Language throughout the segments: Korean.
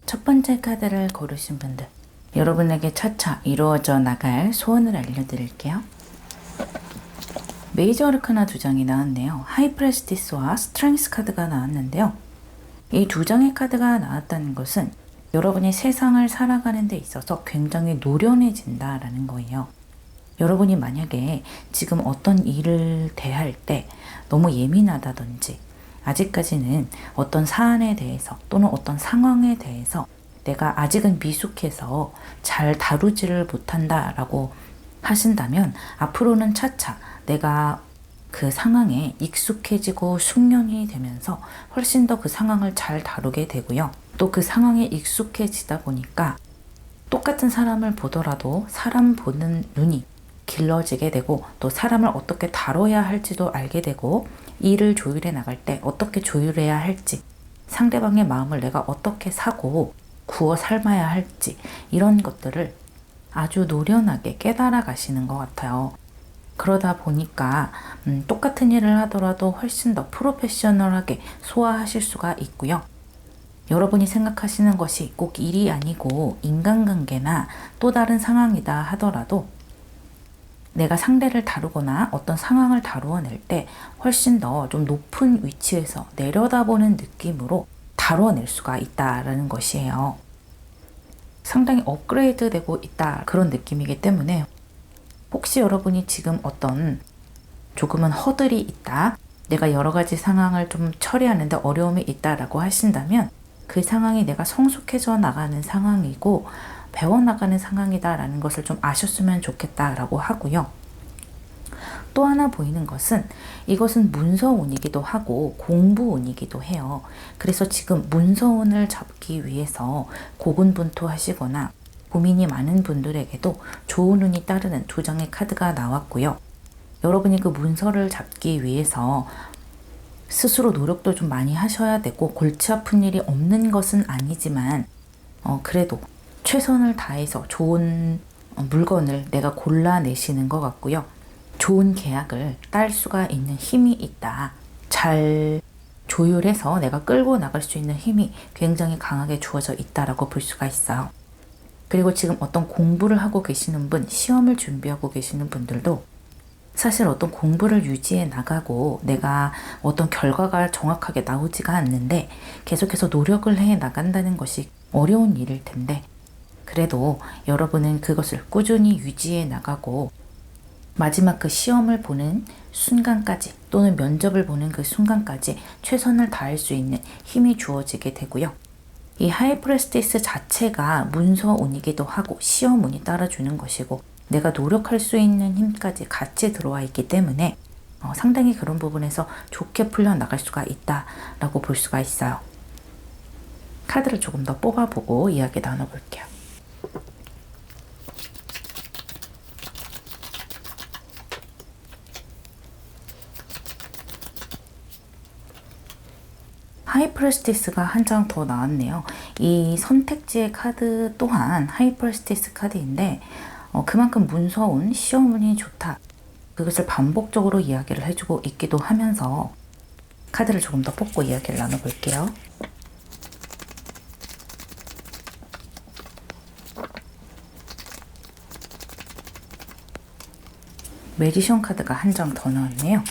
첫 번째 카드를 고르신 분들, 여러분에게 차차 이루어져 나갈 소원을 알려드릴게요. 메이저 아르카나 두 장이 나왔네요. 하이프레스티스와 스트렝스 카드가 나왔는데요. 이 두 장의 카드가 나왔다는 것은 여러분이 세상을 살아가는 데 있어서 굉장히 노련해진다라는 거예요. 여러분이 만약에 지금 어떤 일을 대할 때 너무 예민하다든지 아직까지는 어떤 사안에 대해서 또는 어떤 상황에 대해서 내가 아직은 미숙해서 잘 다루지를 못한다라고 하신다면 앞으로는 차차 내가 그 상황에 익숙해지고 숙련이 되면서 훨씬 더 그 상황을 잘 다루게 되고요. 또 그 상황에 익숙해지다 보니까 똑같은 사람을 보더라도 사람 보는 눈이 길러지게 되고 또 사람을 어떻게 다뤄야 할지도 알게 되고 일을 조율해 나갈 때 어떻게 조율해야 할지 상대방의 마음을 내가 어떻게 사고 구워 삶아야 할지 이런 것들을 아주 노련하게 깨달아 가시는 것 같아요. 그러다 보니까 똑같은 일을 하더라도 훨씬 더 프로페셔널하게 소화하실 수가 있고요. 여러분이 생각하시는 것이 꼭 일이 아니고 인간관계나 또 다른 상황이다 하더라도 내가 상대를 다루거나 어떤 상황을 다루어낼 때 훨씬 더 좀 높은 위치에서 내려다보는 느낌으로 다루어낼 수가 있다라는 것이에요. 상당히 업그레이드 되고 있다 그런 느낌이기 때문에 혹시 여러분이 지금 어떤 조금은 허들이 있다, 내가 여러 가지 상황을 좀 처리하는데 어려움이 있다라고 하신다면 그 상황이 내가 성숙해져 나가는 상황이고 배워나가는 상황이다라는 것을 좀 아셨으면 좋겠다라고 하고요. 또 하나 보이는 것은 이것은 문서운이기도 하고 공부운이기도 해요. 그래서 지금 문서운을 잡기 위해서 고군분투하시거나 고민이 많은 분들에게도 좋은 운이 따르는 두 장의 카드가 나왔고요. 여러분이 그 문서를 잡기 위해서 스스로 노력도 좀 많이 하셔야 되고 골치 아픈 일이 없는 것은 아니지만 그래도 최선을 다해서 좋은 물건을 내가 골라내시는 것 같고요. 좋은 계약을 딸 수가 있는 힘이 있다. 잘 조율해서 내가 끌고 나갈 수 있는 힘이 굉장히 강하게 주어져 있다라고 볼 수가 있어요. 그리고 지금 어떤 공부를 하고 계시는 분, 시험을 준비하고 계시는 분들도 사실 어떤 공부를 유지해 나가고 내가 어떤 결과가 정확하게 나오지가 않는데 계속해서 노력을 해 나간다는 것이 어려운 일일 텐데 그래도 여러분은 그것을 꾸준히 유지해 나가고 마지막 그 시험을 보는 순간까지 또는 면접을 보는 그 순간까지 최선을 다할 수 있는 힘이 주어지게 되고요. 이 하이프레스티스 자체가 문서운이기도 하고 시험운이 따라주는 것이고 내가 노력할 수 있는 힘까지 같이 들어와 있기 때문에 상당히 그런 부분에서 좋게 풀려나갈 수가 있다라고 볼 수가 있어요. 카드를 조금 더 뽑아보고 이야기 나눠볼게요. 하이프레스티스가 한 장 더 나왔네요. 이 선택지의 카드 또한 하이프레스티스 카드인데 그만큼 문서운 시험운이 좋다. 그것을 반복적으로 이야기를 해주고 있기도 하면서 카드를 조금 더 뽑고 이야기를 나눠볼게요. 매지션 카드가 한 장 더 나왔네요.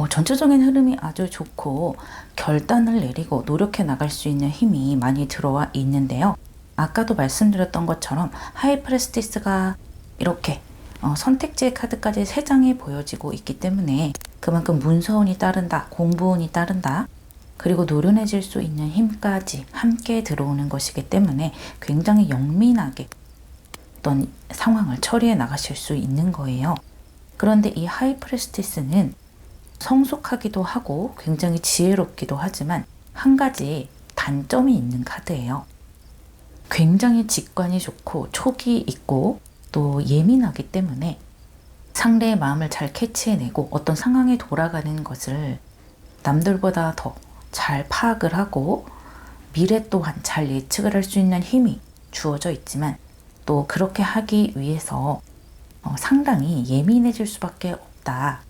전체적인 흐름이 아주 좋고 결단을 내리고 노력해 나갈 수 있는 힘이 많이 들어와 있는데요. 아까도 말씀드렸던 것처럼 하이프레스티스가 이렇게 선택지의 카드까지 3장이 보여지고 있기 때문에 그만큼 문서운이 따른다, 공부운이 따른다, 그리고 노련해질 수 있는 힘까지 함께 들어오는 것이기 때문에 굉장히 영민하게 어떤 상황을 처리해 나가실 수 있는 거예요. 그런데 이 하이프레스티스는 성숙하기도 하고 굉장히 지혜롭기도 하지만 한 가지 단점이 있는 카드예요. 굉장히 직관이 좋고 촉이 있고 또 예민하기 때문에 상대의 마음을 잘 캐치해내고 어떤 상황이 돌아가는 것을 남들보다 더 잘 파악을 하고 미래 또한 잘 예측을 할 수 있는 힘이 주어져 있지만 또 그렇게 하기 위해서 상당히 예민해질 수밖에 없다.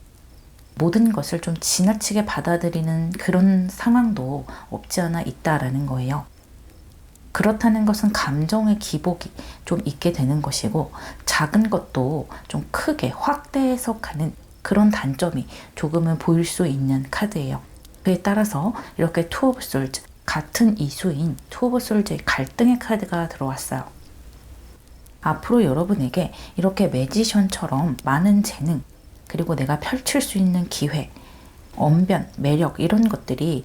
모든 것을 좀 지나치게 받아들이는 그런 상황도 없지 않아 있다라는 거예요. 그렇다는 것은 감정의 기복이 좀 있게 되는 것이고 작은 것도 좀 크게 확대해서 가는 그런 단점이 조금은 보일 수 있는 카드예요. 그에 따라서 이렇게 투 오브 솔즈, 같은 이수인 투 오브 솔즈의 갈등의 카드가 들어왔어요. 앞으로 여러분에게 이렇게 매지션처럼 많은 재능, 그리고 내가 펼칠 수 있는 기회, 언변, 매력 이런 것들이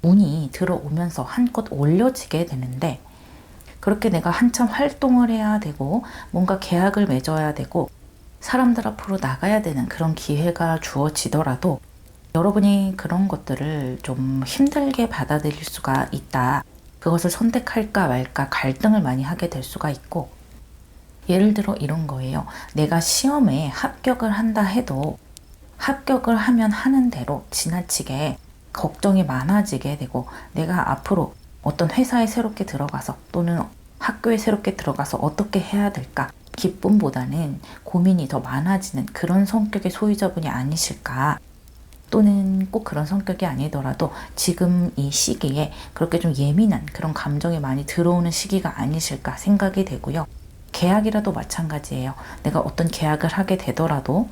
운이 들어오면서 한껏 올려지게 되는데 그렇게 내가 한참 활동을 해야 되고 뭔가 계약을 맺어야 되고 사람들 앞으로 나가야 되는 그런 기회가 주어지더라도 여러분이 그런 것들을 좀 힘들게 받아들일 수가 있다. 그것을 선택할까 말까 갈등을 많이 하게 될 수가 있고 예를 들어 이런 거예요. 내가 시험에 합격을 한다 해도 합격을 하면 하는 대로 지나치게 걱정이 많아지게 되고 내가 앞으로 어떤 회사에 새롭게 들어가서 또는 학교에 새롭게 들어가서 어떻게 해야 될까 기쁨보다는 고민이 더 많아지는 그런 성격의 소유자분이 아니실까, 또는 꼭 그런 성격이 아니더라도 지금 이 시기에 그렇게 좀 예민한 그런 감정이 많이 들어오는 시기가 아니실까 생각이 되고요. 계약이라도 마찬가지예요. 내가 어떤 계약을 하게 되더라도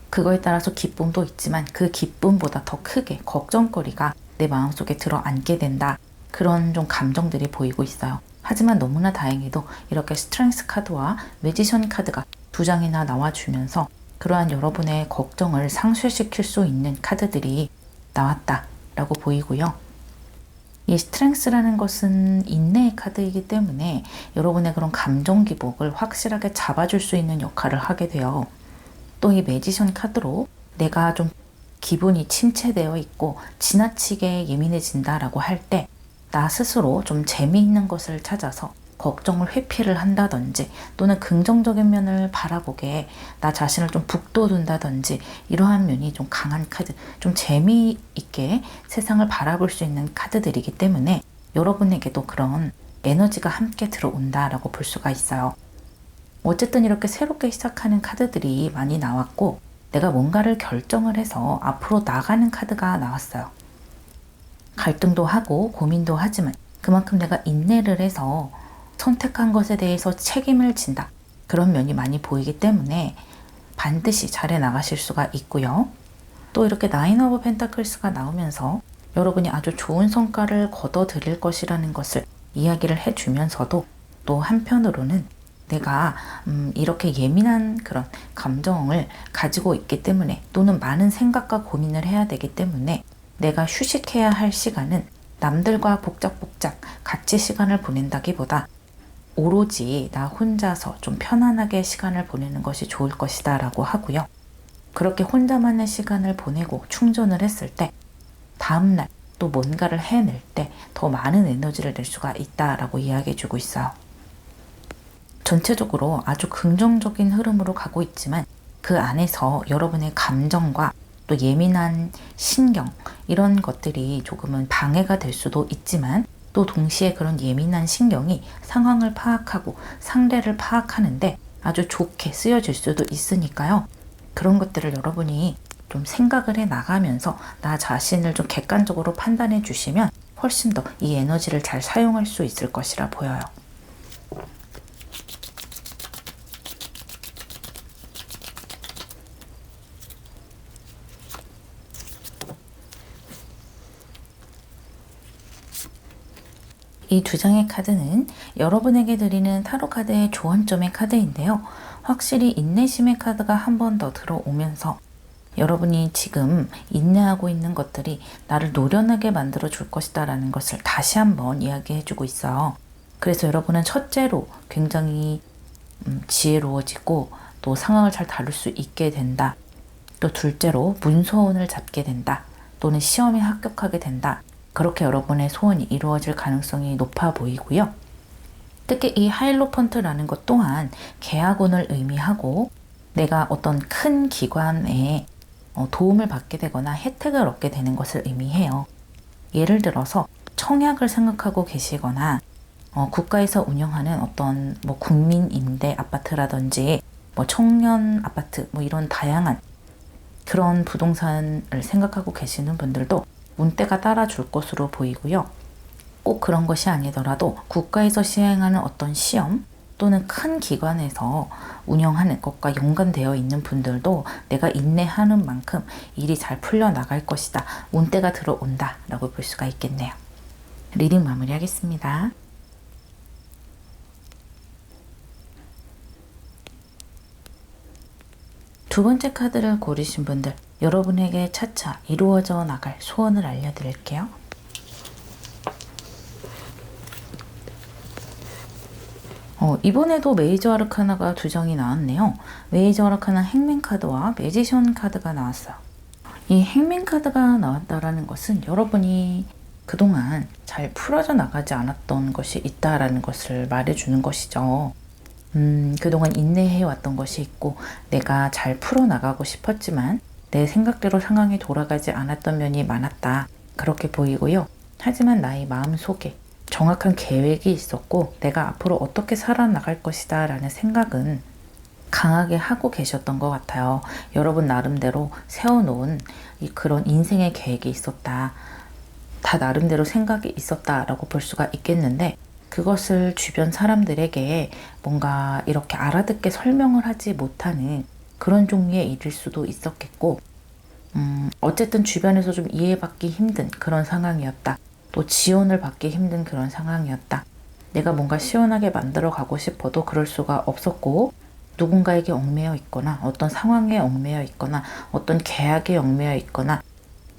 그거에 따라서 기쁨도 있지만 그 기쁨보다 더 크게 걱정거리가 내 마음속에 들어앉게 된다. 그런 좀 감정들이 보이고 있어요. 하지만 너무나 다행히도 이렇게 스트렝스 카드와 매지션 카드가 2장이나 나와주면서 그러한 여러분의 걱정을 상쇄시킬 수 있는 카드들이 나왔다라고 보이고요. 이 스트렝스라는 것은 인내의 카드이기 때문에 여러분의 그런 감정 기복을 확실하게 잡아줄 수 있는 역할을 하게 돼요. 또 이 매지션 카드로 내가 좀 기분이 침체되어 있고 지나치게 예민해진다라고 할 때 나 스스로 좀 재미있는 것을 찾아서 걱정을 회피를 한다든지 또는 긍정적인 면을 바라보게 나 자신을 좀 북돋운다든지 이러한 면이 좀 강한 카드, 좀 재미있게 세상을 바라볼 수 있는 카드들이기 때문에 여러분에게도 그런 에너지가 함께 들어온다라고 볼 수가 있어요. 어쨌든 이렇게 새롭게 시작하는 카드들이 많이 나왔고 내가 뭔가를 결정을 해서 앞으로 나가는 카드가 나왔어요. 갈등도 하고 고민도 하지만 그만큼 내가 인내를 해서 선택한 것에 대해서 책임을 진다. 그런 면이 많이 보이기 때문에 반드시 잘해 나가실 수가 있고요. 또 이렇게 나인 오브 펜타클스가 나오면서 여러분이 아주 좋은 성과를 거둬들일 것이라는 것을 이야기를 해주면서도 또 한편으로는 내가 이렇게 예민한 그런 감정을 가지고 있기 때문에 또는 많은 생각과 고민을 해야 되기 때문에 내가 휴식해야 할 시간은 남들과 복작복작 같이 시간을 보낸다기보다 오로지 나 혼자서 좀 편안하게 시간을 보내는 것이 좋을 것이다 라고 하고요. 그렇게 혼자만의 시간을 보내고 충전을 했을 때 다음날 또 뭔가를 해낼 때 더 많은 에너지를 낼 수가 있다라고 이야기해 주고 있어요. 전체적으로 아주 긍정적인 흐름으로 가고 있지만 그 안에서 여러분의 감정과 또 예민한 신경 이런 것들이 조금은 방해가 될 수도 있지만 또 동시에 그런 예민한 신경이 상황을 파악하고 상대를 파악하는데 아주 좋게 쓰여질 수도 있으니까요. 그런 것들을 여러분이 좀 생각을 해 나가면서 나 자신을 좀 객관적으로 판단해 주시면 훨씬 더 이 에너지를 잘 사용할 수 있을 것이라 보여요. 이 두 장의 카드는 여러분에게 드리는 타로 카드의 조언점의 카드인데요. 확실히 인내심의 카드가 한 번 더 들어오면서 여러분이 지금 인내하고 있는 것들이 나를 노련하게 만들어 줄 것이다 라는 것을 다시 한번 이야기해 주고 있어요. 그래서 여러분은 첫째로 굉장히 지혜로워지고 또 상황을 잘 다룰 수 있게 된다. 또 둘째로 문서운을 잡게 된다. 또는 시험에 합격하게 된다. 그렇게 여러분의 소원이 이루어질 가능성이 높아 보이고요. 특히 이 하이로펀트라는 것 또한 계약운을 의미하고 내가 어떤 큰 기관에 도움을 받게 되거나 혜택을 얻게 되는 것을 의미해요. 예를 들어서 청약을 생각하고 계시거나 국가에서 운영하는 어떤 국민 임대 아파트라든지 청년 아파트 이런 다양한 그런 부동산을 생각하고 계시는 분들도 운대가 따라줄 것으로 보이고요. 꼭 그런 것이 아니더라도 국가에서 시행하는 어떤 시험 또는 큰 기관에서 운영하는 것과 연관되어 있는 분들도 내가 인내하는 만큼 일이 잘 풀려나갈 것이다. 운대가 들어온다 라고 볼 수가 있겠네요. 리딩 마무리하겠습니다. 두 번째 카드를 고르신 분들, 여러분에게 차차 이루어져 나갈 소원을 알려드릴게요. 이번에도 메이저 아르카나가 두 장이 나왔네요. 메이저 아르카나 행맨 카드와 매지션 카드가 나왔어요. 이 행맨 카드가 나왔다라는 것은 여러분이 그동안 잘 풀어져 나가지 않았던 것이 있다라는 것을 말해주는 것이죠. 그동안 인내해왔던 것이 있고 내가 잘 풀어나가고 싶었지만 내 생각대로 상황이 돌아가지 않았던 면이 많았다. 그렇게 보이고요. 하지만 나의 마음속에 정확한 계획이 있었고 내가 앞으로 어떻게 살아나갈 것이다 라는 생각은 강하게 하고 계셨던 것 같아요. 여러분 나름대로 세워놓은 그런 인생의 계획이 있었다. 다 나름대로 생각이 있었다라고 볼 수가 있겠는데 그것을 주변 사람들에게 뭔가 이렇게 알아듣게 설명을 하지 못하는 그런 종류의 일일 수도 있었겠고 어쨌든 주변에서 좀 이해받기 힘든 그런 상황이었다. 또 지원을 받기 힘든 그런 상황이었다. 내가 뭔가 시원하게 만들어 가고 싶어도 그럴 수가 없었고 누군가에게 얽매여 있거나 어떤 상황에 얽매여 있거나 어떤 계약에 얽매여 있거나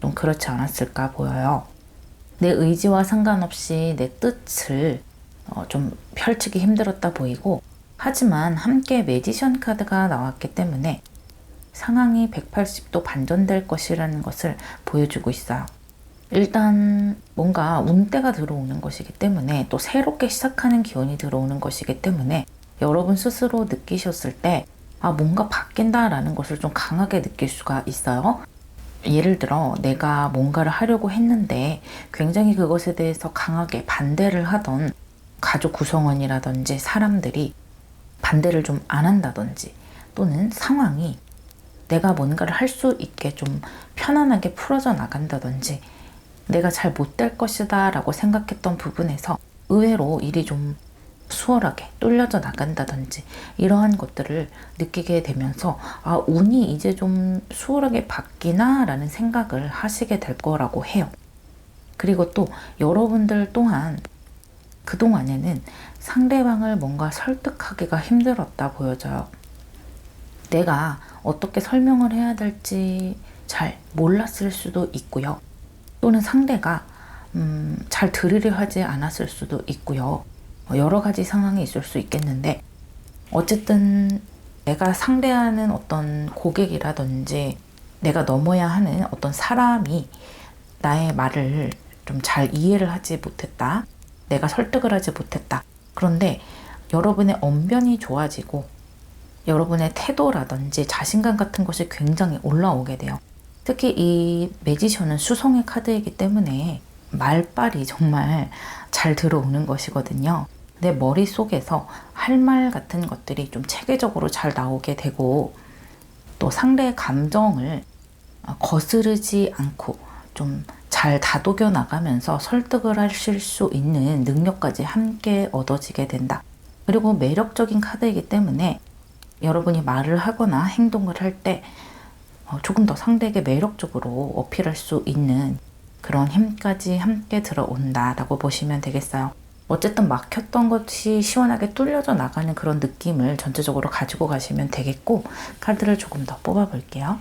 좀 그렇지 않았을까 보여요. 내 의지와 상관없이 내 뜻을 좀 펼치기 힘들었다 보이고 하지만 함께 매지션 카드가 나왔기 때문에 상황이 180도 반전될 것이라는 것을 보여주고 있어요. 일단 뭔가 운대가 들어오는 것이기 때문에 또 새롭게 시작하는 기운이 들어오는 것이기 때문에 여러분 스스로 느끼셨을 때 뭔가 바뀐다라는 것을 좀 강하게 느낄 수가 있어요. 예를 들어 내가 뭔가를 하려고 했는데 굉장히 그것에 대해서 강하게 반대를 하던 가족 구성원이라든지 사람들이 반대를 좀 안 한다든지 또는 상황이 내가 뭔가를 할 수 있게 좀 편안하게 풀어져 나간다든지 내가 잘 못될 것이다 라고 생각했던 부분에서 의외로 일이 좀 수월하게 뚫려져 나간다든지 이러한 것들을 느끼게 되면서 운이 이제 좀 수월하게 바뀌나 라는 생각을 하시게 될 거라고 해요. 그리고 또 여러분들 또한 그동안에는 상대방을 뭔가 설득하기가 힘들었다 보여져요. 내가 어떻게 설명을 해야 될지 잘 몰랐을 수도 있고요. 또는 상대가 잘 들으려 하지 않았을 수도 있고요. 여러 가지 상황이 있을 수 있겠는데 어쨌든 내가 상대하는 어떤 고객이라든지 내가 넘어야 하는 어떤 사람이 나의 말을 좀 잘 이해를 하지 못했다. 내가 설득을 하지 못했다. 그런데 여러분의 언변이 좋아지고 여러분의 태도라든지 자신감 같은 것이 굉장히 올라오게 돼요. 특히 이 매지션은 수성의 카드이기 때문에 말빨이 정말 잘 들어오는 것이거든요. 내 머릿속에서 할 말 같은 것들이 좀 체계적으로 잘 나오게 되고, 또 상대의 감정을 거스르지 않고 좀 잘 다독여 나가면서 설득을 하실 수 있는 능력까지 함께 얻어지게 된다. 그리고 매력적인 카드이기 때문에 여러분이 말을 하거나 행동을 할 때 조금 더 상대에게 매력적으로 어필할 수 있는 그런 힘까지 함께 들어온다라고 보시면 되겠어요. 어쨌든 막혔던 것이 시원하게 뚫려져 나가는 그런 느낌을 전체적으로 가지고 가시면 되겠고, 카드를 조금 더 뽑아 볼게요.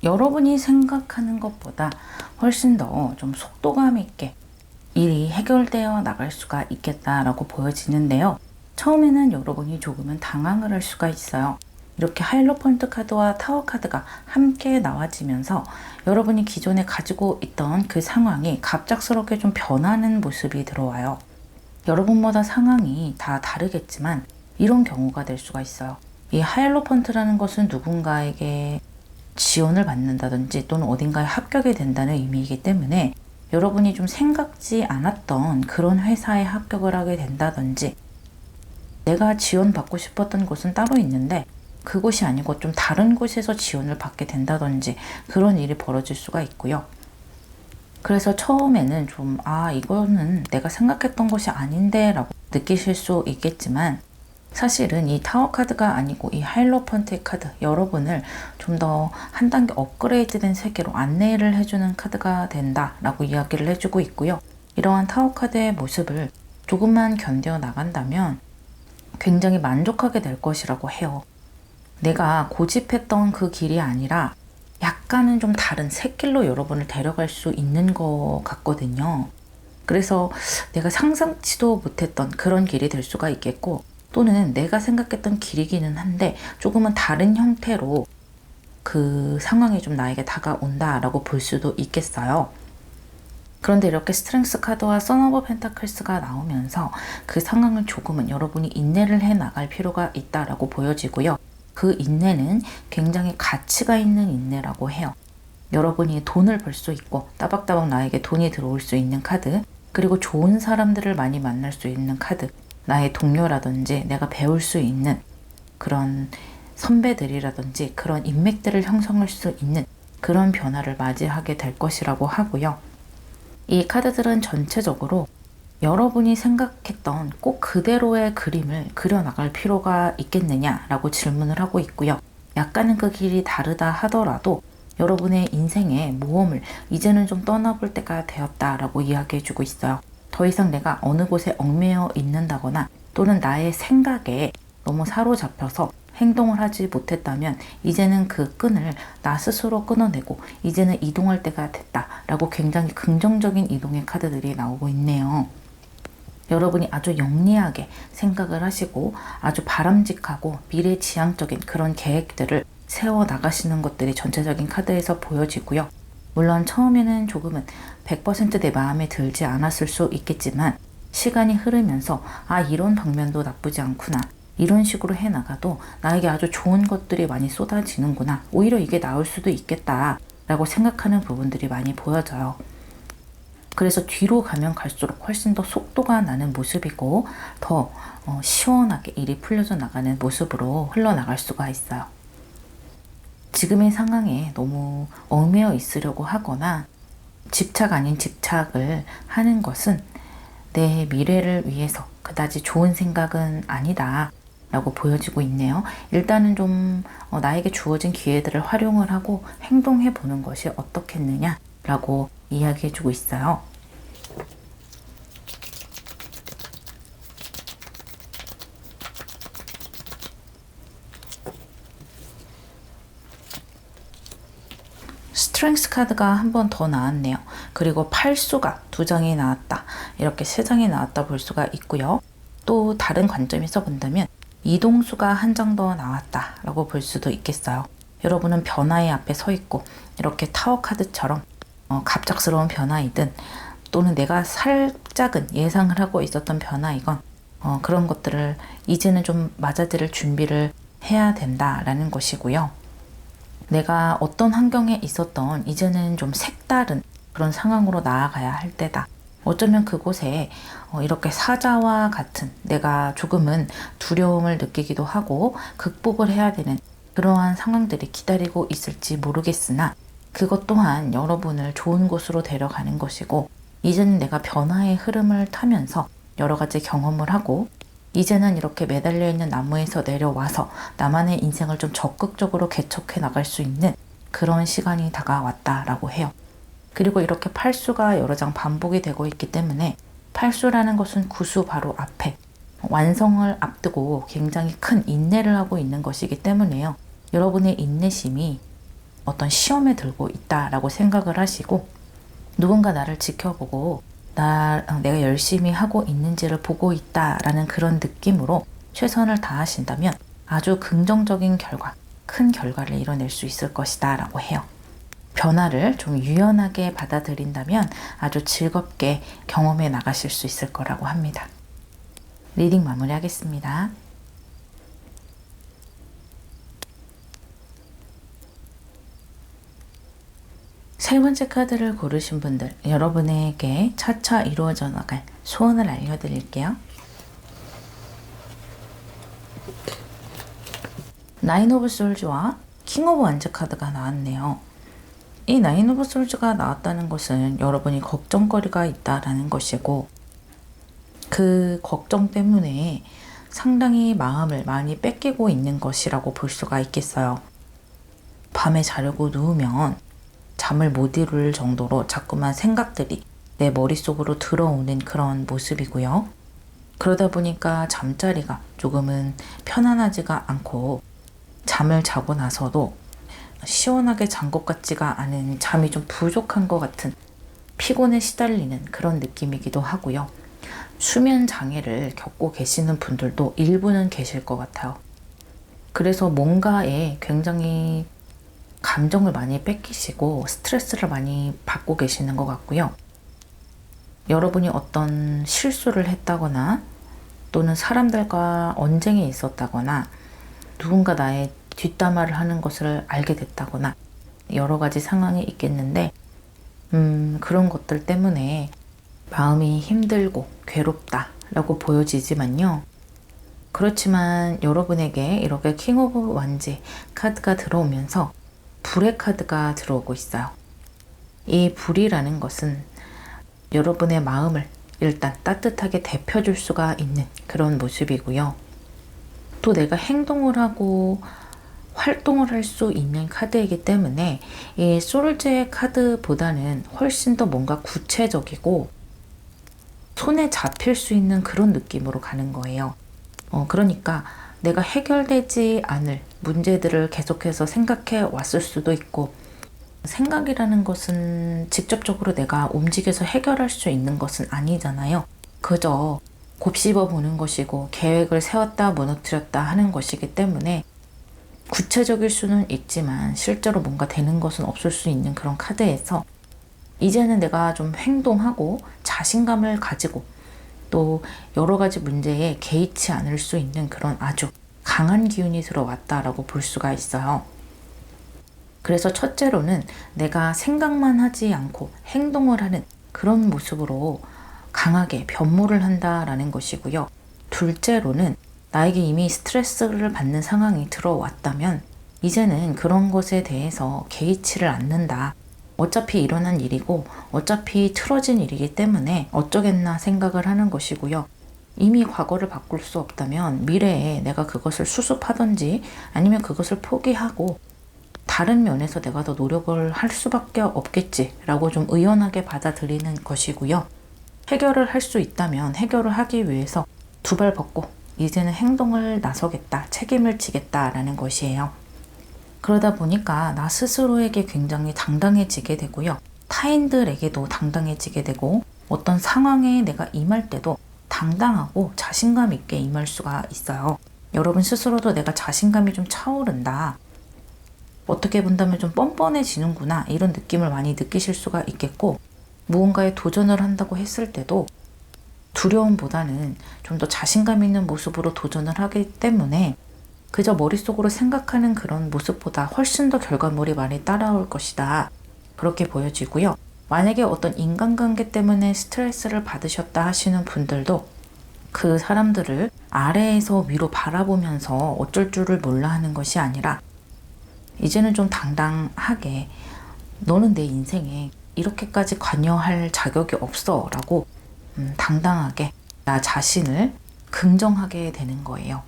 여러분이 생각하는 것보다 훨씬 더 좀 속도감 있게 일이 해결되어 나갈 수가 있겠다라고 보여지는데요. 처음에는 여러분이 조금은 당황을 할 수가 있어요. 이렇게 하이로펀트 카드와 타워 카드가 함께 나와지면서 여러분이 기존에 가지고 있던 그 상황이 갑작스럽게 좀 변하는 모습이 들어와요. 여러분마다 상황이 다 다르겠지만 이런 경우가 될 수가 있어요. 이 하이로펀트라는 것은 누군가에게 지원을 받는다든지 또는 어딘가에 합격이 된다는 의미이기 때문에 여러분이 좀 생각지 않았던 그런 회사에 합격을 하게 된다든지, 내가 지원받고 싶었던 곳은 따로 있는데 그곳이 아니고 좀 다른 곳에서 지원을 받게 된다든지 그런 일이 벌어질 수가 있고요. 그래서 처음에는 좀 이거는 내가 생각했던 것이 아닌데 라고 느끼실 수 있겠지만, 사실은 이 타워 카드가 아니고 이 하이로펀트의 카드, 여러분을 좀 더 한 단계 업그레이드된 세계로 안내를 해주는 카드가 된다라고 이야기를 해주고 있고요. 이러한 타워 카드의 모습을 조금만 견뎌 나간다면 굉장히 만족하게 될 것이라고 해요. 내가 고집했던 그 길이 아니라 약간은 좀 다른 새 길로 여러분을 데려갈 수 있는 것 같거든요. 그래서 내가 상상치도 못했던 그런 길이 될 수가 있겠고, 또는 내가 생각했던 길이기는 한데 조금은 다른 형태로 그 상황이 좀 나에게 다가온다라고 볼 수도 있겠어요. 그런데 이렇게 스트렝스 카드와 선 오브 펜타클스가 나오면서 그 상황을 조금은 여러분이 인내를 해 나갈 필요가 있다라고 보여지고요. 그 인내는 굉장히 가치가 있는 인내라고 해요. 여러분이 돈을 벌 수 있고 따박따박 나에게 돈이 들어올 수 있는 카드, 그리고 좋은 사람들을 많이 만날 수 있는 카드, 나의 동료라든지 내가 배울 수 있는 그런 선배들이라든지 그런 인맥들을 형성할 수 있는 그런 변화를 맞이하게 될 것이라고 하고요. 이 카드들은 전체적으로 여러분이 생각했던 꼭 그대로의 그림을 그려나갈 필요가 있겠느냐라고 질문을 하고 있고요. 약간은 그 길이 다르다 하더라도 여러분의 인생의 모험을 이제는 좀 떠나볼 때가 되었다라고 이야기해주고 있어요. 더 이상 내가 어느 곳에 얽매여 있는다거나 또는 나의 생각에 너무 사로잡혀서 행동을 하지 못했다면 이제는 그 끈을 나 스스로 끊어내고 이제는 이동할 때가 됐다라고 굉장히 긍정적인 이동의 카드들이 나오고 있네요. 여러분이 아주 영리하게 생각을 하시고 아주 바람직하고 미래지향적인 그런 계획들을 세워 나가시는 것들이 전체적인 카드에서 보여지고요. 물론 처음에는 조금은 100% 내 마음에 들지 않았을 수 있겠지만 시간이 흐르면서 이런 방면도 나쁘지 않구나, 이런 식으로 해나가도 나에게 아주 좋은 것들이 많이 쏟아지는구나, 오히려 이게 나을 수도 있겠다 라고 생각하는 부분들이 많이 보여져요. 그래서 뒤로 가면 갈수록 훨씬 더 속도가 나는 모습이고 더 시원하게 일이 풀려져 나가는 모습으로 흘러나갈 수가 있어요. 지금의 상황에 너무 얽매여 있으려고 하거나 집착 아닌 집착을 하는 것은 내 미래를 위해서 그다지 좋은 생각은 아니다 라고 보여지고 있네요. 일단은 좀 나에게 주어진 기회들을 활용을 하고 행동해 보는 것이 어떻겠느냐 라고 이야기해 주고 있어요. 스트렝스 카드가 한 번 더 나왔네요. 그리고 팔수가 2장이 나왔다, 이렇게 3장이 나왔다 볼 수가 있고요. 또 다른 관점에서 본다면 이동수가 한 장 더 나왔다라고 볼 수도 있겠어요. 여러분은 변화의 앞에 서 있고 이렇게 타워 카드처럼 갑작스러운 변화이든 또는 내가 살짝은 예상을 하고 있었던 변화이건 그런 것들을 이제는 좀 맞아들일 준비를 해야 된다라는 것이고요. 내가 어떤 환경에 있었던 이제는 좀 색다른 그런 상황으로 나아가야 할 때다. 어쩌면 그곳에 이렇게 사자와 같은 내가 조금은 두려움을 느끼기도 하고 극복을 해야 되는 그러한 상황들이 기다리고 있을지 모르겠으나 그것 또한 여러분을 좋은 곳으로 데려가는 것이고 이제는 내가 변화의 흐름을 타면서 여러 가지 경험을 하고 이제는 이렇게 매달려 있는 나무에서 내려와서 나만의 인생을 좀 적극적으로 개척해 나갈 수 있는 그런 시간이 다가왔다라고 해요. 그리고 이렇게 팔수가 여러 장 반복이 되고 있기 때문에 팔수라는 것은 구수 바로 앞에 완성을 앞두고 굉장히 큰 인내를 하고 있는 것이기 때문에요. 여러분의 인내심이 어떤 시험에 들고 있다라고 생각을 하시고 누군가 나를 지켜보고 내가 열심히 하고 있는지를 보고 있다라는 그런 느낌으로 최선을 다하신다면 아주 긍정적인 결과, 큰 결과를 이뤄낼 수 있을 것이다 라고 해요. 변화를 좀 유연하게 받아들인다면 아주 즐겁게 경험해 나가실 수 있을 거라고 합니다. 리딩 마무리하겠습니다. 세 번째 카드를 고르신 분들, 여러분에게 차차 이루어져 나갈 소원을 알려드릴게요. 나인 오브 솔즈와 킹 오브 완즈 카드가 나왔네요. 이 나인 오브 솔즈가 나왔다는 것은 여러분이 걱정거리가 있다라는 것이고 그 걱정 때문에 상당히 마음을 많이 뺏기고 있는 것이라고 볼 수가 있겠어요. 밤에 자려고 누우면 잠을 못 이룰 정도로 자꾸만 생각들이 내 머릿속으로 들어오는 그런 모습이고요. 그러다 보니까 잠자리가 조금은 편안하지가 않고 잠을 자고 나서도 시원하게 잔 것 같지가 않은 잠이 좀 부족한 것 같은 피곤에 시달리는 그런 느낌이기도 하고요. 수면 장애를 겪고 계시는 분들도 일부는 계실 것 같아요. 그래서 뭔가에 굉장히 감정을 많이 뺏기시고 스트레스를 많이 받고 계시는 것 같고요. 여러분이 어떤 실수를 했다거나 또는 사람들과 언쟁이 있었다거나 누군가 나의 뒷담화를 하는 것을 알게 됐다거나 여러 가지 상황이 있겠는데 그런 것들 때문에 마음이 힘들고 괴롭다라고 보여지지만요. 그렇지만 여러분에게 이렇게 킹 오브 완즈 카드가 들어오면서 불의 카드가 들어오고 있어요. 이 불이라는 것은 여러분의 마음을 일단 따뜻하게 데펴줄 수가 있는 그런 모습이고요. 또 내가 행동을 하고 활동을 할 수 있는 카드이기 때문에 이 솔즈의 카드보다는 훨씬 더 뭔가 구체적이고 손에 잡힐 수 있는 그런 느낌으로 가는 거예요. 그러니까 내가 해결되지 않을 문제들을 계속해서 생각해 왔을 수도 있고 생각이라는 것은 직접적으로 내가 움직여서 해결할 수 있는 것은 아니잖아요. 그저 곱씹어 보는 것이고 계획을 세웠다 무너뜨렸다 하는 것이기 때문에 구체적일 수는 있지만 실제로 뭔가 되는 것은 없을 수 있는 그런 카드에서 이제는 내가 좀 행동하고 자신감을 가지고 또 여러 가지 문제에 개의치 않을 수 있는 그런 아주 강한 기운이 들어왔다라고 볼 수가 있어요. 그래서 첫째로는 내가 생각만 하지 않고 행동을 하는 그런 모습으로 강하게 변모를 한다라는 것이고요. 둘째로는 나에게 이미 스트레스를 받는 상황이 들어왔다면 이제는 그런 것에 대해서 개의치를 않는다. 어차피 일어난 일이고 어차피 틀어진 일이기 때문에 어쩌겠나 생각을 하는 것이고요. 이미 과거를 바꿀 수 없다면 미래에 내가 그것을 수습하든지 아니면 그것을 포기하고 다른 면에서 내가 더 노력을 할 수밖에 없겠지라고 좀 의연하게 받아들이는 것이고요. 해결을 할 수 있다면 해결을 하기 위해서 두 발 벗고 이제는 행동을 나서겠다, 책임을 지겠다라는 것이에요. 그러다 보니까 나 스스로에게 굉장히 당당해지게 되고요. 타인들에게도 당당해지게 되고 어떤 상황에 내가 임할 때도 당당하고 자신감 있게 임할 수가 있어요. 여러분 스스로도 내가 자신감이 좀 차오른다. 어떻게 본다면 좀 뻔뻔해지는구나. 이런 느낌을 많이 느끼실 수가 있겠고, 무언가에 도전을 한다고 했을 때도 두려움보다는 좀 더 자신감 있는 모습으로 도전을 하기 때문에 그저 머릿속으로 생각하는 그런 모습보다 훨씬 더 결과물이 많이 따라올 것이다. 그렇게 보여지고요. 만약에 어떤 인간관계 때문에 스트레스를 받으셨다 하시는 분들도 그 사람들을 아래에서 위로 바라보면서 어쩔 줄을 몰라 하는 것이 아니라 이제는 좀 당당하게 너는 내 인생에 이렇게까지 관여할 자격이 없어 라고 당당하게 나 자신을 긍정하게 되는 거예요.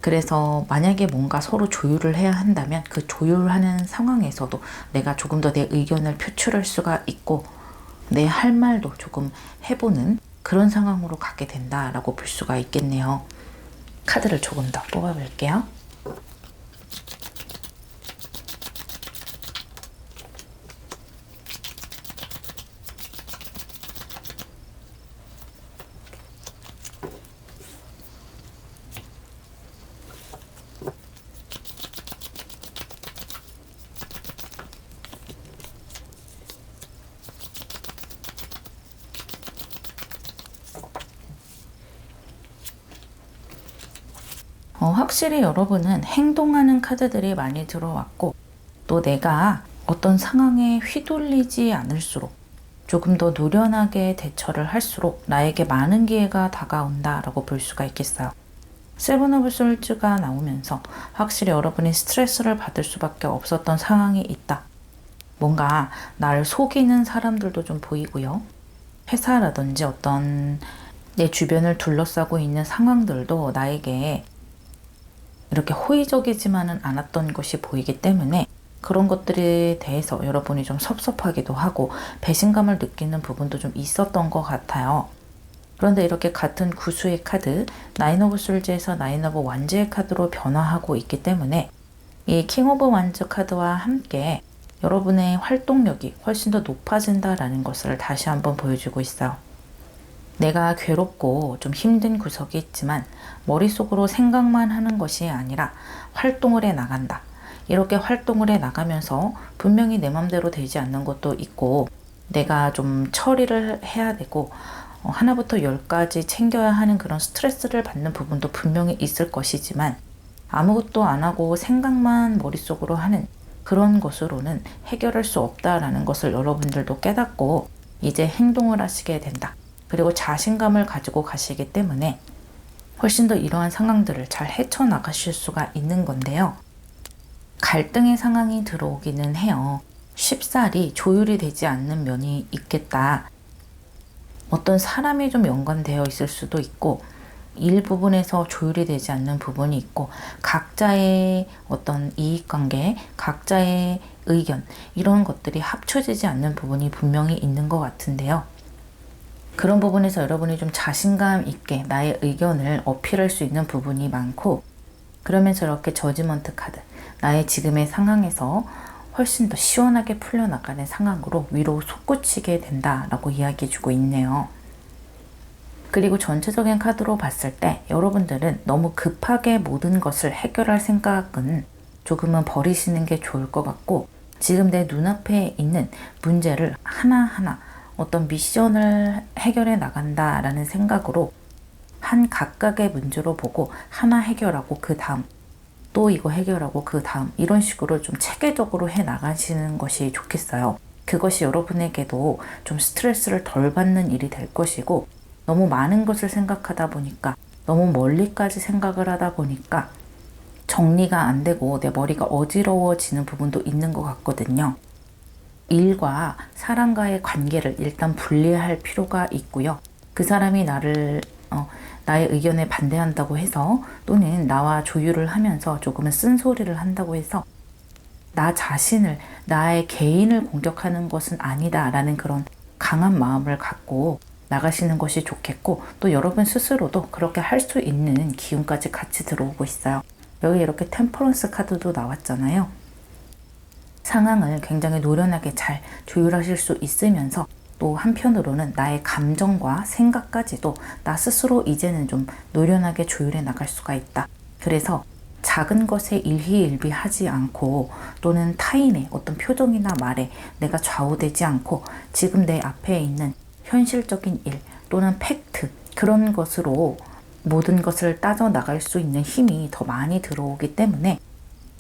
그래서 만약에 뭔가 서로 조율을 해야 한다면 그 조율하는 상황에서도 내가 조금 더 내 의견을 표출할 수가 있고 내 할 말도 조금 해보는 그런 상황으로 가게 된다라고 볼 수가 있겠네요. 카드를 조금 더 뽑아볼게요. 확실히 여러분은 행동하는 카드들이 많이 들어왔고 또 내가 어떤 상황에 휘둘리지 않을수록 조금 더 노련하게 대처를 할수록 나에게 많은 기회가 다가온다라고 볼 수가 있겠어요. 세븐 오브 솔즈가 나오면서 확실히 여러분이 스트레스를 받을 수밖에 없었던 상황이 있다. 뭔가 나를 속이는 사람들도 좀 보이고요. 회사라든지 어떤 내 주변을 둘러싸고 있는 상황들도 나에게 이렇게 호의적이지만은 않았던 것이 보이기 때문에 그런 것들에 대해서 여러분이 좀 섭섭하기도 하고 배신감을 느끼는 부분도 좀 있었던 것 같아요. 그런데 이렇게 같은 구수의 카드, 나인 오브 솔즈에서 나인 오브 완즈의 카드로 변화하고 있기 때문에 이 킹 오브 완즈 카드와 함께 여러분의 활동력이 훨씬 더 높아진다라는 것을 다시 한번 보여주고 있어요. 내가 괴롭고 좀 힘든 구석이 있지만 머릿속으로 생각만 하는 것이 아니라 활동을 해 나간다. 이렇게 활동을 해 나가면서 분명히 내 맘대로 되지 않는 것도 있고 내가 좀 처리를 해야 되고 하나부터 10까지 챙겨야 하는 그런 스트레스를 받는 부분도 분명히 있을 것이지만 아무것도 안 하고 생각만 머릿속으로 하는 그런 것으로는 해결할 수 없다라는 것을 여러분들도 깨닫고 이제 행동을 하시게 된다. 그리고 자신감을 가지고 가시기 때문에 훨씬 더 이러한 상황들을 잘 헤쳐나가실 수가 있는 건데요. 갈등의 상황이 들어오기는 해요. 쉽사리 조율이 되지 않는 면이 있겠다. 어떤 사람이 좀 연관되어 있을 수도 있고 일부분에서 조율이 되지 않는 부분이 있고 각자의 어떤 이익관계, 각자의 의견 이런 것들이 합쳐지지 않는 부분이 분명히 있는 것 같은데요. 그런 부분에서 여러분이 좀 자신감 있게 나의 의견을 어필할 수 있는 부분이 많고 그러면서 이렇게 저지먼트 카드, 나의 지금의 상황에서 훨씬 더 시원하게 풀려나가는 상황으로 위로 솟구치게 된다라고 이야기해주고 있네요. 그리고 전체적인 카드로 봤을 때 여러분들은 너무 급하게 모든 것을 해결할 생각은 조금은 버리시는 게 좋을 것 같고 지금 내 눈앞에 있는 문제를 하나하나 어떤 미션을 해결해 나간다라는 생각으로 한 각각의 문제로 보고 하나 해결하고 그 다음 또 이거 해결하고 그 다음 이런 식으로 좀 체계적으로 해 나가시는 것이 좋겠어요. 그것이 여러분에게도 좀 스트레스를 덜 받는 일이 될 것이고 너무 많은 것을 생각하다 보니까 너무 멀리까지 생각을 하다 보니까 정리가 안 되고 내 머리가 어지러워지는 부분도 있는 것 같거든요. 일과 사람과의 관계를 일단 분리할 필요가 있고요. 그 사람이 나의 의견에 반대한다고 해서 또는 나와 조율을 하면서 조금은 쓴소리를 한다고 해서 나 자신을, 나의 개인을 공격하는 것은 아니다라는 그런 강한 마음을 갖고 나가시는 것이 좋겠고 또 여러분 스스로도 그렇게 할 수 있는 기운까지 같이 들어오고 있어요. 여기 이렇게 템퍼런스 카드도 나왔잖아요. 상황을 굉장히 노련하게 잘 조율하실 수 있으면서 또 한편으로는 나의 감정과 생각까지도 나 스스로 이제는 좀 노련하게 조율해 나갈 수가 있다. 그래서 작은 것에 일희일비하지 않고 또는 타인의 어떤 표정이나 말에 내가 좌우되지 않고 지금 내 앞에 있는 현실적인 일 또는 팩트 그런 것으로 모든 것을 따져 나갈 수 있는 힘이 더 많이 들어오기 때문에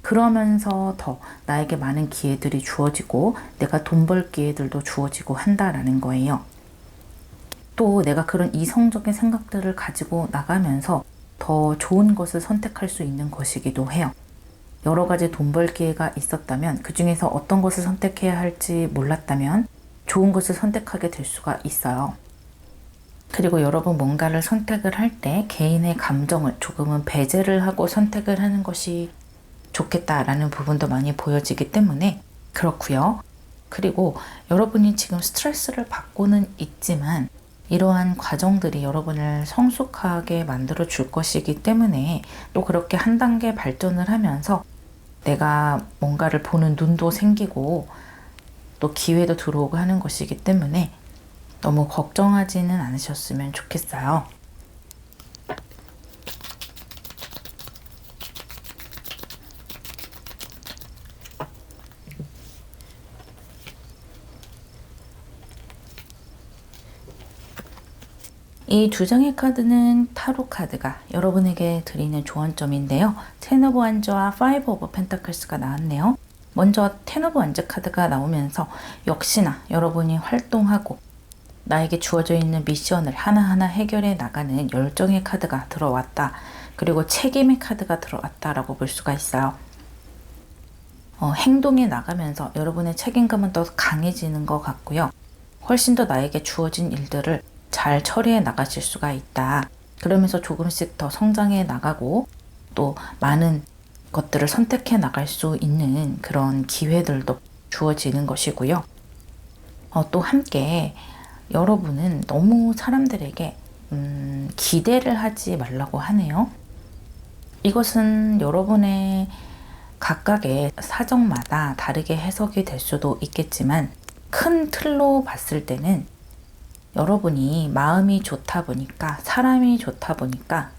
그러면서 더 나에게 많은 기회들이 주어지고 내가 돈 벌 기회들도 주어지고 한다라는 거예요. 또 내가 그런 이성적인 생각들을 가지고 나가면서 더 좋은 것을 선택할 수 있는 것이기도 해요. 여러 가지 돈 벌 기회가 있었다면 그 중에서 어떤 것을 선택해야 할지 몰랐다면 좋은 것을 선택하게 될 수가 있어요. 그리고 여러분 뭔가를 선택을 할 때 개인의 감정을 조금은 배제를 하고 선택을 하는 것이 좋겠다라는 부분도 많이 보여지기 때문에 그렇고요. 그리고 여러분이 지금 스트레스를 받고는 있지만 이러한 과정들이 여러분을 성숙하게 만들어 줄 것이기 때문에 또 그렇게 한 단계 발전을 하면서 내가 뭔가를 보는 눈도 생기고 또 기회도 들어오고 하는 것이기 때문에 너무 걱정하지는 않으셨으면 좋겠어요. 이 두 장의 카드는 타로 카드가 여러분에게 드리는 조언점인데요. 텐 오브 완즈와 파이브 오브 펜타클스가 나왔네요. 먼저 텐 오브 완즈 카드가 나오면서 역시나 여러분이 활동하고 나에게 주어져 있는 미션을 하나하나 해결해 나가는 열정의 카드가 들어왔다. 그리고 책임의 카드가 들어왔다라고 볼 수가 있어요. 행동에 나가면서 여러분의 책임감은 더 강해지는 것 같고요. 훨씬 더 나에게 주어진 일들을 잘 처리해 나가실 수가 있다. 그러면서 조금씩 더 성장해 나가고 또 많은 것들을 선택해 나갈 수 있는 그런 기회들도 주어지는 것이고요. 또 함께 여러분은 너무 사람들에게 기대를 하지 말라고 하네요. 이것은 여러분의 각각의 사정마다 다르게 해석이 될 수도 있겠지만 큰 틀로 봤을 때는 여러분이 마음이 좋다 보니까 사람이 좋다 보니까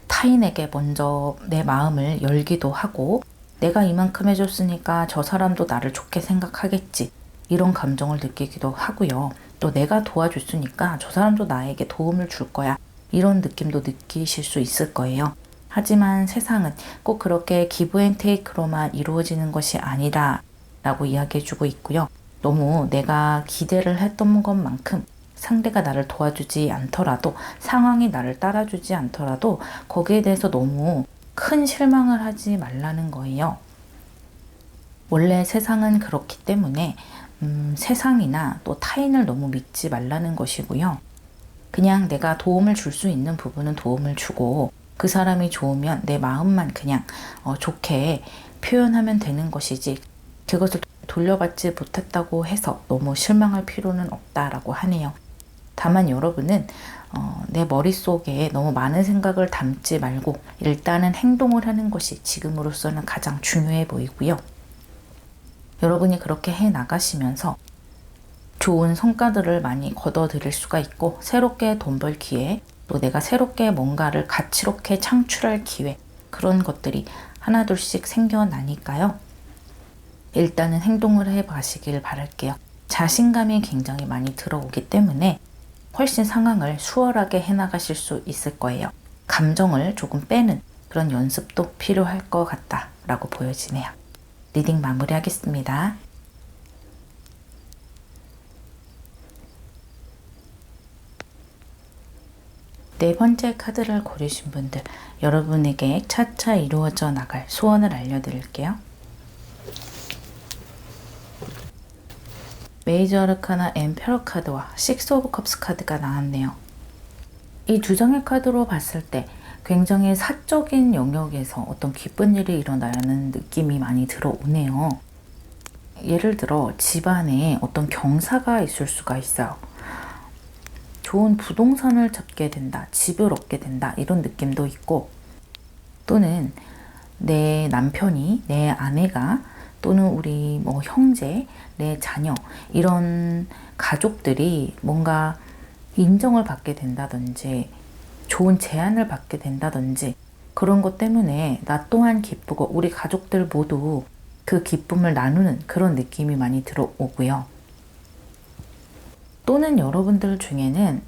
타인에게 먼저 내 마음을 열기도 하고 내가 이만큼 해줬으니까 저 사람도 나를 좋게 생각하겠지 이런 감정을 느끼기도 하고요. 또 내가 도와줬으니까 저 사람도 나에게 도움을 줄 거야 이런 느낌도 느끼실 수 있을 거예요. 하지만 세상은 꼭 그렇게 기브 앤 테이크로만 이루어지는 것이 아니라 라고 이야기해주고 있고요. 너무 내가 기대를 했던 것만큼 상대가 나를 도와주지 않더라도 상황이 나를 따라주지 않더라도 거기에 대해서 너무 큰 실망을 하지 말라는 거예요. 원래 세상은 그렇기 때문에 세상이나 또 타인을 너무 믿지 말라는 것이고요. 그냥 내가 도움을 줄 수 있는 부분은 도움을 주고 그 사람이 좋으면 내 마음만 그냥 좋게 표현하면 되는 것이지 그것을 돌려받지 못했다고 해서 너무 실망할 필요는 없다라고 하네요. 다만 여러분은 내 머릿속에 너무 많은 생각을 담지 말고 일단은 행동을 하는 것이 지금으로서는 가장 중요해 보이고요. 여러분이 그렇게 해 나가시면서 좋은 성과들을 많이 거둬 들일 수가 있고 새롭게 돈 벌 기회 또 내가 새롭게 뭔가를 가치롭게 창출할 기회 그런 것들이 하나둘씩 생겨나니까요. 일단은 행동을 해보시길 바랄게요. 자신감이 굉장히 많이 들어오기 때문에 훨씬 상황을 수월하게 해나가실 수 있을 거예요. 감정을 조금 빼는 그런 연습도 필요할 것 같다라고 보여지네요. 리딩 마무리하겠습니다. 네 번째 카드를 고르신 분들, 여러분에게 차차 이루어져 나갈 소원을 알려드릴게요. 메이저 아르카나 엠페러 카드와 식스 오브 컵스 카드가 나왔네요. 이 두 장의 카드로 봤을 때 굉장히 사적인 영역에서 어떤 기쁜 일이 일어나는 느낌이 많이 들어오네요. 예를 들어 집안에 어떤 경사가 있을 수가 있어요. 좋은 부동산을 잡게 된다, 집을 얻게 된다 이런 느낌도 있고 또는 내 남편이, 내 아내가 또는 우리 뭐 형제, 내 자녀 이런 가족들이 뭔가 인정을 받게 된다든지 좋은 제안을 받게 된다든지 그런 것 때문에 나 또한 기쁘고 우리 가족들 모두 그 기쁨을 나누는 그런 느낌이 많이 들어오고요. 또는 여러분들 중에는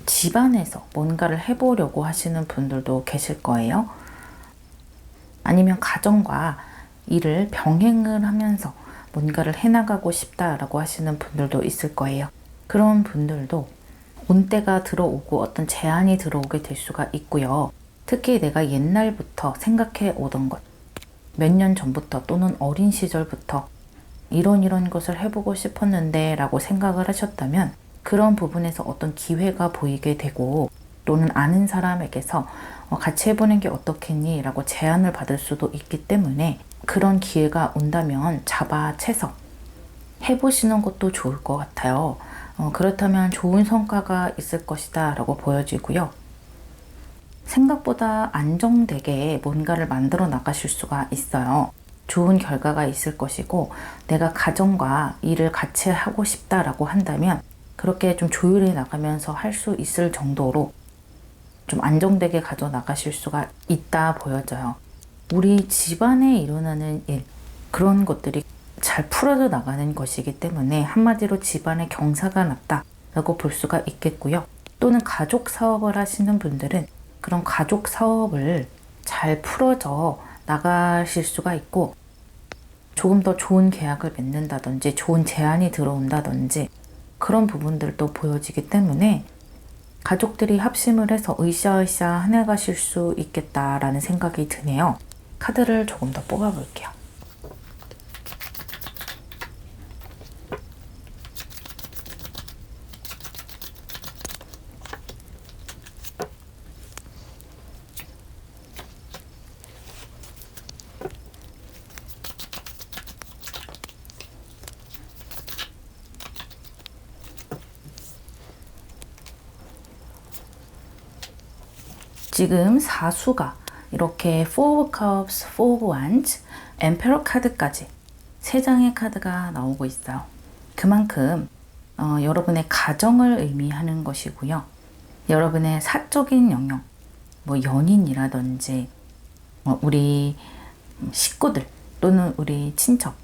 집안에서 뭔가를 해보려고 하시는 분들도 계실 거예요. 아니면 가정과 일을 병행을 하면서 뭔가를 해나가고 싶다라고 하시는 분들도 있을 거예요. 그런 분들도 온때가 들어오고 어떤 제안이 들어오게 될 수가 있고요. 특히 내가 옛날부터 생각해 오던 것, 몇 년 전부터 또는 어린 시절부터 이런 것을 해보고 싶었는데 라고 생각을 하셨다면 그런 부분에서 어떤 기회가 보이게 되고 또는 아는 사람에게서 같이 해보는 게 어떻겠니? 라고 제안을 받을 수도 있기 때문에 그런 기회가 온다면 잡아채서 해보시는 것도 좋을 것 같아요. 그렇다면 좋은 성과가 있을 것이다 라고 보여지고요. 생각보다 안정되게 뭔가를 만들어 나가실 수가 있어요. 좋은 결과가 있을 것이고 내가 가정과 일을 같이 하고 싶다라고 한다면 그렇게 좀 조율해 나가면서 할 수 있을 정도로 좀 안정되게 가져 나가실 수가 있다 보여져요. 우리 집안에 일어나는 일, 그런 것들이 잘 풀어져 나가는 것이기 때문에 한마디로 집안에 경사가 났다라고 볼 수가 있겠고요. 또는 가족 사업을 하시는 분들은 그런 가족 사업을 잘 풀어져 나가실 수가 있고 조금 더 좋은 계약을 맺는다든지 좋은 제안이 들어온다든지 그런 부분들도 보여지기 때문에 가족들이 합심을 해서 으쌰으쌰 해나가실 수 있겠다라는 생각이 드네요. 카드를 조금 더 뽑아볼게요. 지금 사수가 이렇게 Four of Cups, Four of Wands, Emperor 카드까지 3장의 카드가 나오고 있어요. 그만큼 여러분의 가정을 의미하는 것이고요. 여러분의 사적인 영역, 뭐 연인이라든지 우리 식구들 또는 우리 친척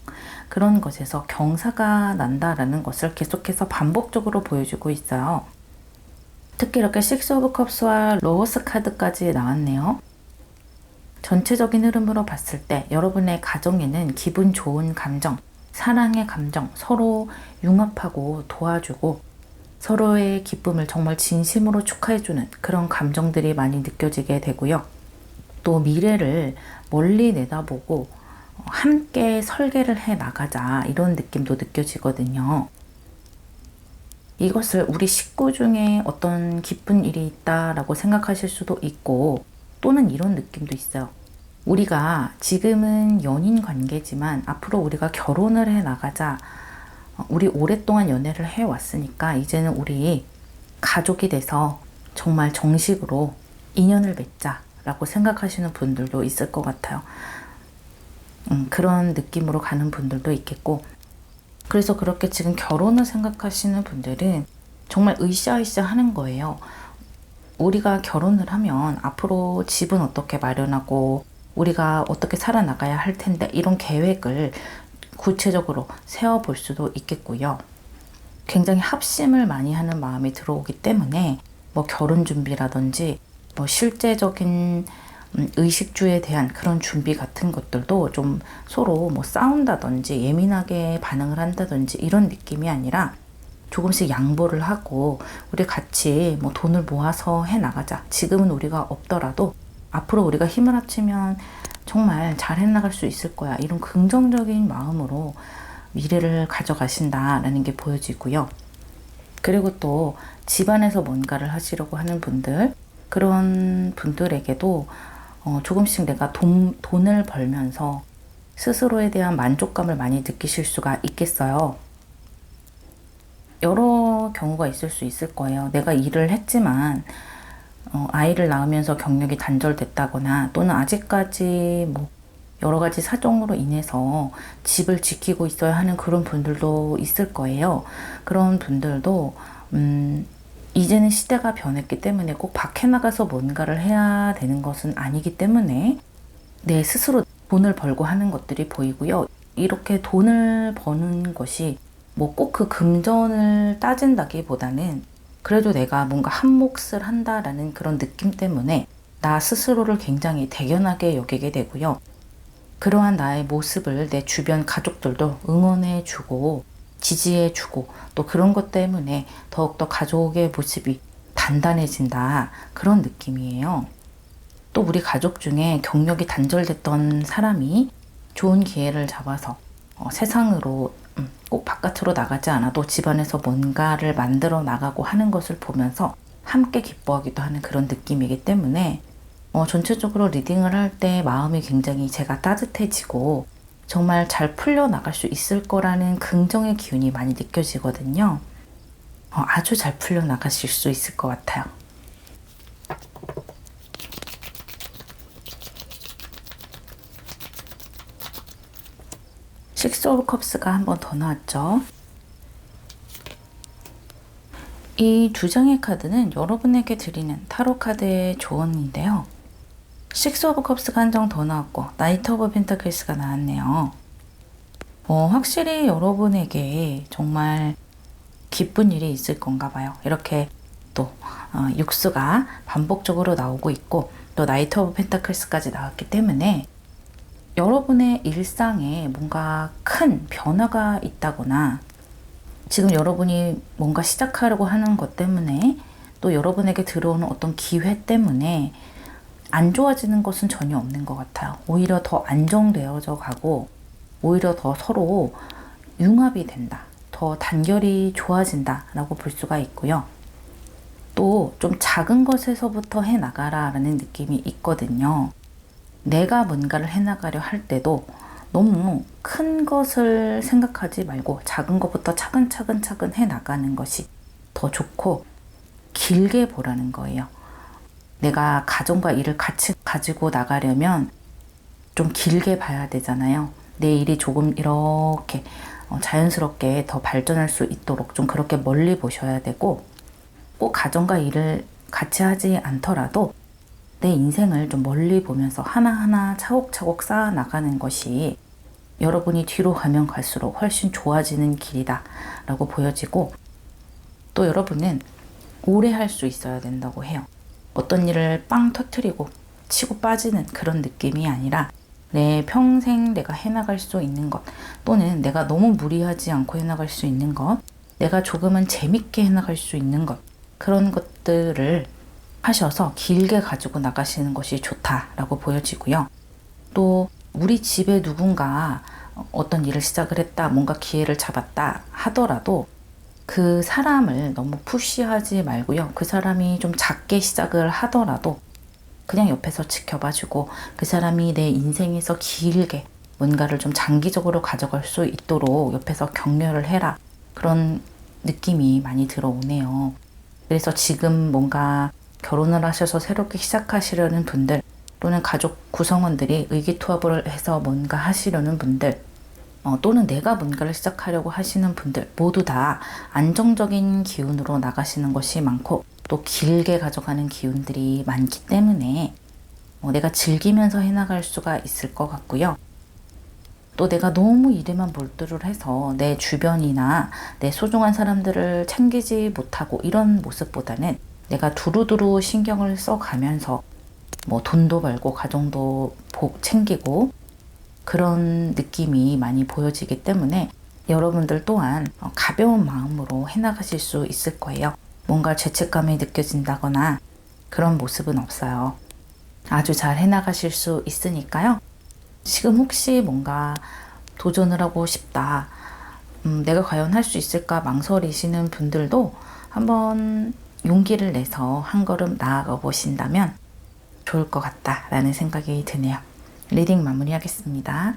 그런 것에서 경사가 난다라는 것을 계속해서 반복적으로 보여주고 있어요. 특히 이렇게 식스 오브 컵스와 로버스 카드까지 나왔네요. 전체적인 흐름으로 봤을 때 여러분의 가정에는 기분 좋은 감정, 사랑의 감정, 서로 융합하고 도와주고 서로의 기쁨을 정말 진심으로 축하해주는 그런 감정들이 많이 느껴지게 되고요. 또 미래를 멀리 내다보고 함께 설계를 해 나가자 이런 느낌도 느껴지거든요. 이것을 우리 식구 중에 어떤 기쁜 일이 있다라고 생각하실 수도 있고 또는 이런 느낌도 있어요. 우리가 지금은 연인 관계지만 앞으로 우리가 결혼을 해 나가자. 우리 오랫동안 연애를 해왔으니까 이제는 우리 가족이 돼서 정말 정식으로 인연을 맺자라고 생각하시는 분들도 있을 것 같아요. 그런 느낌으로 가는 분들도 있겠고 그래서 그렇게 지금 결혼을 생각하시는 분들은 정말 으쌰으쌰 하는 거예요. 우리가 결혼을 하면 앞으로 집은 어떻게 마련하고 우리가 어떻게 살아나가야 할 텐데 이런 계획을 구체적으로 세워볼 수도 있겠고요. 굉장히 합심을 많이 하는 마음이 들어오기 때문에 뭐 결혼 준비라든지 뭐 실제적인 의식주에 대한 그런 준비 같은 것들도 좀 서로 뭐 싸운다든지 예민하게 반응을 한다든지 이런 느낌이 아니라 조금씩 양보를 하고 우리 같이 뭐 돈을 모아서 해 나가자. 지금은 우리가 없더라도 앞으로 우리가 힘을 합치면 정말 잘 해나갈 수 있을 거야. 이런 긍정적인 마음으로 미래를 가져가신다라는 게 보여지고요. 그리고 또 집안에서 뭔가를 하시려고 하는 분들 그런 분들에게도 조금씩 내가 돈을 벌면서 스스로에 대한 만족감을 많이 느끼실 수가 있겠어요. 여러 경우가 있을 수 있을 거예요. 내가 일을 했지만 아이를 낳으면서 경력이 단절됐다거나 또는 아직까지 뭐 여러 가지 사정으로 인해서 집을 지키고 있어야 하는 그런 분들도 있을 거예요. 그런 분들도 이제는 시대가 변했기 때문에 꼭 밖에 나가서 뭔가를 해야 되는 것은 아니기 때문에 내 스스로 돈을 벌고 하는 것들이 보이고요. 이렇게 돈을 버는 것이 뭐 꼭 그 금전을 따진다기보다는 그래도 내가 뭔가 한 몫을 한다라는 그런 느낌 때문에 나 스스로를 굉장히 대견하게 여기게 되고요. 그러한 나의 모습을 내 주변 가족들도 응원해주고 지지해주고 또 그런 것 때문에 더욱더 가족의 모습이 단단해진다. 그런 느낌이에요. 또 우리 가족 중에 경력이 단절됐던 사람이 좋은 기회를 잡아서 세상으로 꼭 바깥으로 나가지 않아도 집안에서 뭔가를 만들어 나가고 하는 것을 보면서 함께 기뻐하기도 하는 그런 느낌이기 때문에 전체적으로 리딩을 할 때 마음이 굉장히 제가 따뜻해지고 정말 잘 풀려나갈 수 있을 거라는 긍정의 기운이 많이 느껴지거든요. 아주 잘 풀려나가실 수 있을 것 같아요. 식스 오브 컵스가 한 번 더 나왔죠. 이 두 장의 카드는 여러분에게 드리는 타로 카드의 조언인데요. 식스 오브 컵스가 한 장 더 나왔고 나이트 오브 펜타클스가 나왔네요. 확실히 여러분에게 정말 기쁜 일이 있을 건가 봐요. 이렇게 또 육수가 반복적으로 나오고 있고 또 나이트 오브 펜타클스까지 나왔기 때문에 여러분의 일상에 뭔가 큰 변화가 있다거나 지금 여러분이 뭔가 시작하려고 하는 것 때문에 또 여러분에게 들어오는 어떤 기회 때문에 안 좋아지는 것은 전혀 없는 것 같아요. 오히려 더 안정되어져 가고 오히려 더 서로 융합이 된다. 더 단결이 좋아진다 라고 볼 수가 있고요. 또 좀 작은 것에서부터 해나가라 라는 느낌이 있거든요. 내가 뭔가를 해나가려 할 때도 너무 큰 것을 생각하지 말고 작은 것부터 차근차근 해나가는 것이 더 좋고 길게 보라는 거예요. 내가 가정과 일을 같이 가지고 나가려면 좀 길게 봐야 되잖아요. 내 일이 조금 이렇게 자연스럽게 더 발전할 수 있도록 좀 그렇게 멀리 보셔야 되고 꼭 가정과 일을 같이 하지 않더라도 내 인생을 좀 멀리 보면서 하나하나 차곡차곡 쌓아 나가는 것이 여러분이 뒤로 가면 갈수록 훨씬 좋아지는 길이다 라고 보여지고 또 여러분은 오래 할 수 있어야 된다고 해요. 어떤 일을 빵 터트리고 치고 빠지는 그런 느낌이 아니라 내 평생 내가 해나갈 수 있는 것 또는 내가 너무 무리하지 않고 해나갈 수 있는 것 내가 조금은 재밌게 해나갈 수 있는 것 그런 것들을 하셔서 길게 가지고 나가시는 것이 좋다라고 보여지고요. 또 우리 집에 누군가 어떤 일을 시작을 했다, 뭔가 기회를 잡았다 하더라도 그 사람을 너무 푸시하지 말고요. 그 사람이 좀 작게 시작을 하더라도 그냥 옆에서 지켜봐주고 그 사람이 내 인생에서 길게 뭔가를 좀 장기적으로 가져갈 수 있도록 옆에서 격려를 해라. 그런 느낌이 많이 들어오네요. 그래서 지금 뭔가 결혼을 하셔서 새롭게 시작하시려는 분들 또는 가족 구성원들이 의기투합을 해서 뭔가 하시려는 분들 또는 내가 뭔가를 시작하려고 하시는 분들 모두 다 안정적인 기운으로 나가시는 것이 많고 또 길게 가져가는 기운들이 많기 때문에 내가 즐기면서 해나갈 수가 있을 것 같고요. 또 내가 너무 일에만 몰두를 해서 내 주변이나 내 소중한 사람들을 챙기지 못하고 이런 모습보다는 내가 두루두루 신경을 써가면서 돈도 벌고 가정도 챙기고 그런 느낌이 많이 보여지기 때문에 여러분들 또한 가벼운 마음으로 해나가실 수 있을 거예요. 뭔가 죄책감이 느껴진다거나 그런 모습은 없어요. 아주 잘 해나가실 수 있으니까요. 지금 혹시 뭔가 도전을 하고 싶다. 내가 과연 할 수 있을까 망설이시는 분들도 한번 용기를 내서 한 걸음 나아가 보신다면 좋을 것 같다라는 생각이 드네요. 리딩 마무리하겠습니다.